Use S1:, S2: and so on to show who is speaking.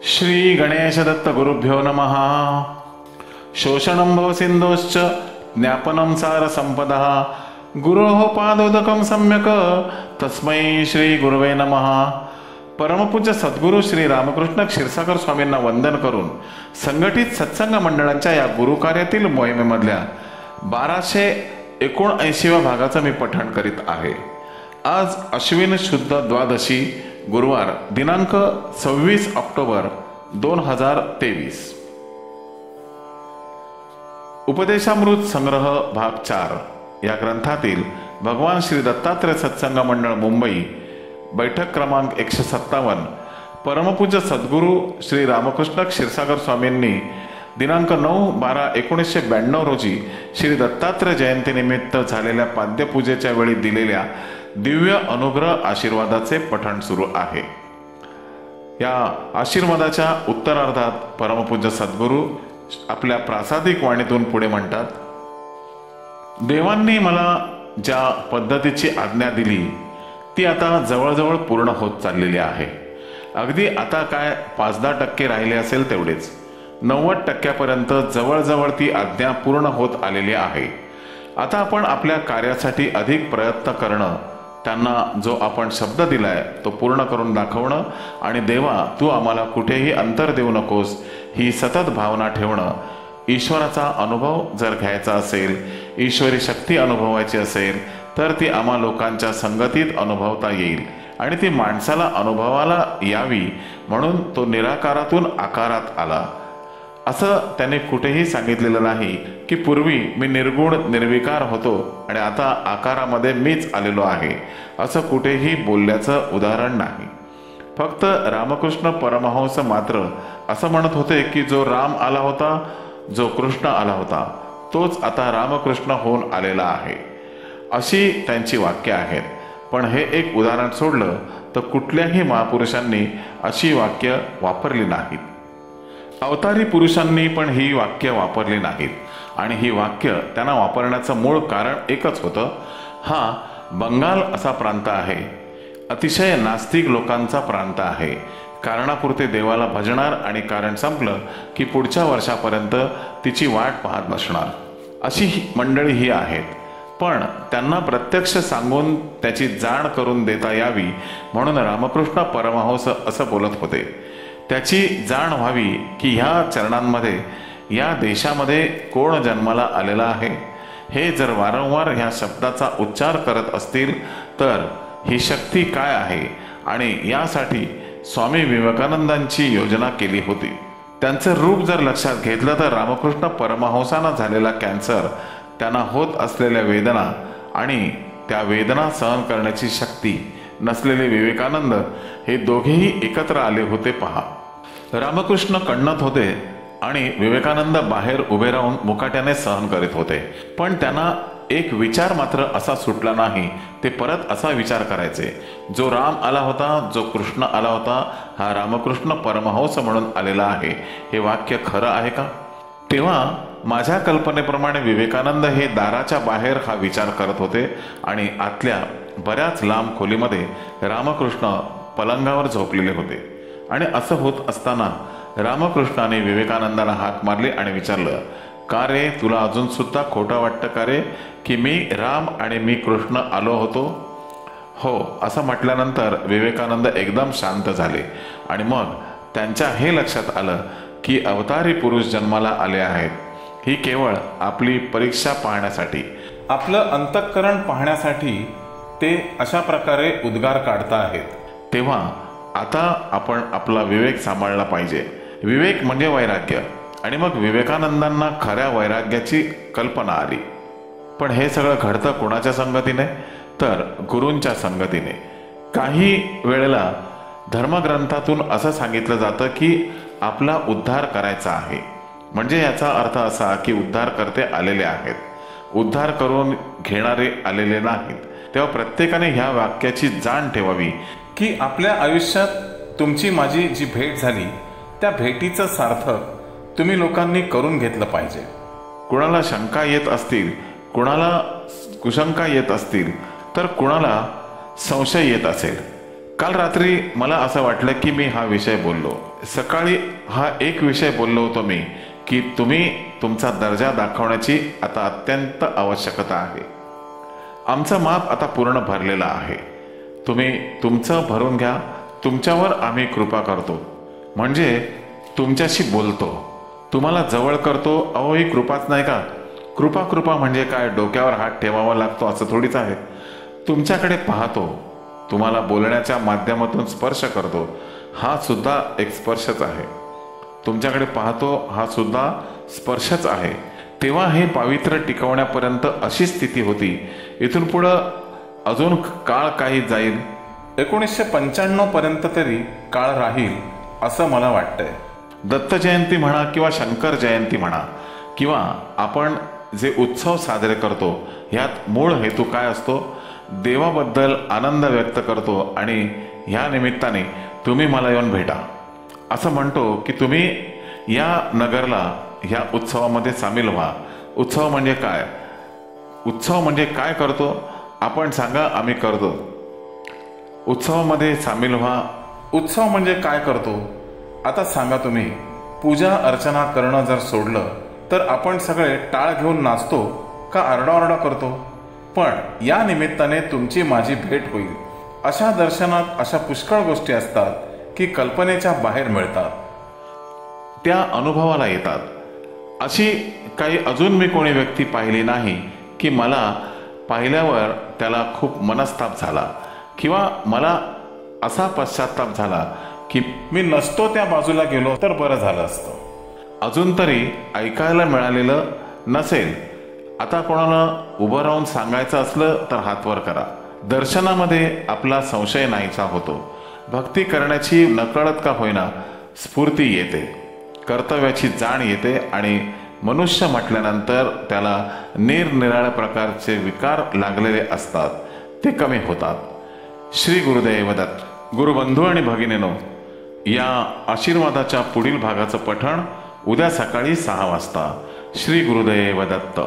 S1: श्री गणेश दत्त गुरुभ्यो नमः। शोषणं भव सिंधोश्च ज्ञापनं सार संपदः गुरोः पादोदकं सम्यक तस्मै श्री गुरुवे नमः। परमपूज्य सद्गुरू श्री रामकृष्ण क्षीरसागर स्वामींना वंदन करून संघटित सत्संग मंडळांच्या या गुरुकार्यातील मोहिमेमधल्या 1279व्या भागाचं मी पठण करीत आहे। आज अश्विन शुद्ध द्वादशी गुरुवार दिनांक 26 ऑक्टोबर 2023। उपदेशामृत संग्रह भाग 4 या ग्रंथातील भगवान श्री दत्तात्रय सत्संग मंडळ मुंबई बैठक क्रमांक 157 परमपूज्य सद्गुरू श्री रामकृष्ण क्षीरसागर स्वामींनी दिनांक 9/12/1992 रोजी श्री दत्तात्रय जयंतीनिमित्त झालेल्या पाद्यपूजेच्या वेळी दिलेल्या दिव्य अनुग्रह आशीर्वादाचे पठण सुरू आहे। या आशीर्वादाच्या उत्तरार्धात परमपूज्य सद्गुरू आपल्या प्रासादिक वाणीतून पुढे म्हणतात, देवांनी मला ज्या पद्धतीची आज्ञा दिली ती आता जवळजवळ पूर्ण होत चाललेली आहे। अगदी आता काय 5-10% राहिले असेल तेवढेच, 90% जवळजवळ ती आज्ञा पूर्ण होत आलेली आहे। आता आपण आपल्या कार्यासाठी अधिक प्रयत्न करणं, त्यांना जो आपण शब्द दिलाय तो पूर्ण करून दाखवणं आणि देवा तू आम्हाला कुठेही अंतर देऊ नकोस ही सतत भावना ठेवणं, ईश्वराचा अनुभव जर घ्यायचा असेल, ईश्वरी शक्ती अनुभवायची असेल तर ती आम्हा लोकांच्या संगतीत अनुभवता येईल आणि ती माणसाला अनुभवाला यावी म्हणून तो निराकारातून आकारात आला। असं त्याने कुठेही सांगितलेलं नाही की पूर्वी मी निर्गुण निर्विकार होतो आणि आता आकारामध्ये मीच आलेलो आहे, असं कुठेही बोलल्याचं उदाहरण नाही। फक्त रामकृष्ण परमहंस मात्र असं म्हणत होते की जो राम आला होता, जो कृष्ण आला होता तोच आता रामकृष्ण होऊन आलेला आहे, अशी त्यांची वाक्य आहेत। पण हे एक उदाहरण सोडलं तर कुठल्याही महापुरुषांनी अशी वाक्य वापरली नाहीत, अवतारी पुरुषांनी पण ही वाक्य वापरली नाहीत आणि ही वाक्य त्यांना वापरण्याचं मूळ कारण एकच होतं। हा बंगाल असा प्रांत आहे, अतिशय नास्तिक लोकांचा प्रांत आहे। कारणापुरते देवाला भजणार आणि कारण संपलं की पुढच्या वर्षापर्यंत तिची वाट पाहत नसणार, अशी मंडळी ही आहेत। पण त्यांना प्रत्यक्ष सांगून त्याची जाण करून देता यावी म्हणून रामकृष्ण परमहंस असं बोलत होते। त्याची जाण व्हावी की ह्या चरणांमध्ये, या देशामध्ये कोण जन्माला आलेला आहे, हे जर वारंवार ह्या शब्दाचा उच्चार करत असतील तर ही शक्ती काय आहे आणि यासाठी स्वामी विवेकानंदांची योजना केली होती। त्यांचं रूप जर लक्षात घेतलं तर रामकृष्ण परमहंसांना झालेला कॅन्सर, त्यांना होत असलेल्या वेदना आणि त्या वेदना सहन करण्याची शक्ती नसलेले विवेकानंद हे दोघेही एकत्र आले होते पहा। रामकृष्ण कण्णत होते आणि विवेकानंद बाहेर उभे राहून मुकाट्याने सहन करीत होते। पण त्यांना एक विचार मात्र असा सुटला नाही, ते परत असा विचार करायचे, जो राम आला होता, जो कृष्ण आला होता, हा रामकृष्ण परमहंस म्हणून आलेला आहे, हे वाक्य खरं आहे का? तेव्हा माझ्या कल्पनेप्रमाणे विवेकानंद हे दाराच्या बाहेर हा विचार करत होते आणि आतल्या बऱ्याच लांब खोलीमध्ये रामकृष्ण पलंगावर झोपलेले होते। आणि असं होत असताना रामकृष्णाने विवेकानंदाला हाक मारली आणि विचारलं, का रे, तुला अजून सुद्धा खोटं वाटतं का रे की मी राम आणि मी कृष्ण आलो होतो? हो, असं म्हटल्यानंतर विवेकानंद एकदम शांत झाले आणि मग त्यांच्या हे लक्षात आलं की अवतारी पुरुष जन्माला आले आहेत, ही केवळ आपली परीक्षा पाहण्यासाठी, आपलं अंतःकरण पाहण्यासाठी ते अशा प्रकारे उद्गार काढता आहेत। तेव्हा आता आपण आपला विवेक सांभाळला पाहिजे। विवेक म्हणजे वैराग्य। आणि मग विवेकानंदांना खऱ्या वैराग्याची कल्पना आली। पण हे सगळं घडतं कोणाच्या संगतीने? तर गुरूंच्या संगतीने। काही वेळेला धर्मग्रंथातून असं सांगितलं जातं की आपला उद्धार करायचा आहे, म्हणजे याचा अर्थ असा की उद्धारकर्ते आलेले आहेत, उद्धार करून घेणारे आलेले नाहीत। तेव्हा प्रत्येकाने ह्या वाक्याची जाण ठेवावी की आपल्या आयुष्यात तुमची माझी जी भेट झाली त्या भेटीचं सार्थक तुम्ही लोकांनी करून घेतलं पाहिजे। कुणाला शंका येत असतील, कुणाला कुशंका येत असतील, तर कुणाला संशय येत असेल। काल रात्री मला असं वाटलं की मी हा विषय बोललो, सकाळी हा एक विषय बोललो होतो मी की तुम्ही तुमचा दर्जा दाखवण्याची आता अत्यंत आवश्यकता आहे. आमचं माप आता पूर्ण भरलेलं आहे. तुम्ही तुमचं भरून घ्या. तुमच्यावर आम्ही कृपा करतो, म्हणजे तुमच्याशी बोलतो, तुम्हाला जवळ करतो. अहो, ही कृपाच नाही का? कृपा म्हणजे काय? डोक्यावर हात ठेवावा लागतो असं थोडीच आहे. तुमच्याकडे पाहतो, तुम्हाला बोलण्याच्या माध्यमातून स्पर्श करतो, हा सुद्धा एक स्पर्शच आहे. तुमच्याकडे पाहतो, हा सुद्धा स्पर्शच आहे. तेव्हा हे पावित्र्य टिकवण्यापर्यंत अशी स्थिती होती. इथून पुढं अजून काळ काही जाईल. 1995 पर्यंत तरी काळ राहील असं मला वाटतंय. दत्त जयंती म्हणा किंवा शंकर जयंती म्हणा, किंवा आपण जे उत्सव साजरे करतो, ह्यात मूळ हेतू काय असतो? देवाबद्दल आनंद व्यक्त करतो आणि ह्या निमित्ताने तुम्ही मला येऊन भेटा असं म्हणतो की तुम्ही या नगरला ह्या उत्सवामध्ये सामील व्हा. उत्सव म्हणजे काय? उत्सव म्हणजे काय करतो आपण सांगा, आम्ही करतो. उत्सवामध्ये सामील व्हा. उत्सव म्हणजे काय करतो आता सांगा तुम्ही. पूजा अर्चना करणं जर सोडलं तर आपण सगळे टाळ घेऊन नाचतो का आरडाओरडा करतो? पण या निमित्ताने तुमची माझी भेट होईल. अशा दर्शनात अशा पुष्कळ गोष्टी असतात की कल्पनेच्या बाहेर मिळतात, त्या अनुभवाला येतात. अशी काही अजून मी कोणी व्यक्ती पाहिली नाही की मला पाहिल्यावर त्याला खूप मनस्ताप झाला किंवा मला असा पश्चाताप झाला की मी नसतो त्या बाजूला गेलो तर बरं झालं असतं. अजून तरी ऐकायला मिळालेलं नसेल. आता कोणाला उभं राहून सांगायचं असलं तर हात वर करा. दर्शनामध्ये आपला संशय नाहीसा होतो. भक्ती करण्याची नकळत का होईना स्फूर्ती येते, कर्तव्याची जाण येते आणि मनुष्य म्हटल्यानंतर त्याला निरनिराळ्या प्रकारचे विकार लागलेले असतात, ते कमी होतात. श्री गुरुदेव दत्त. गुरुबंधू आणि भगिनीनो, या आशीर्वादाच्या पुढील भागाचं पठण उद्या सकाळी 6 वाजता. श्री गुरुदेव दत्त.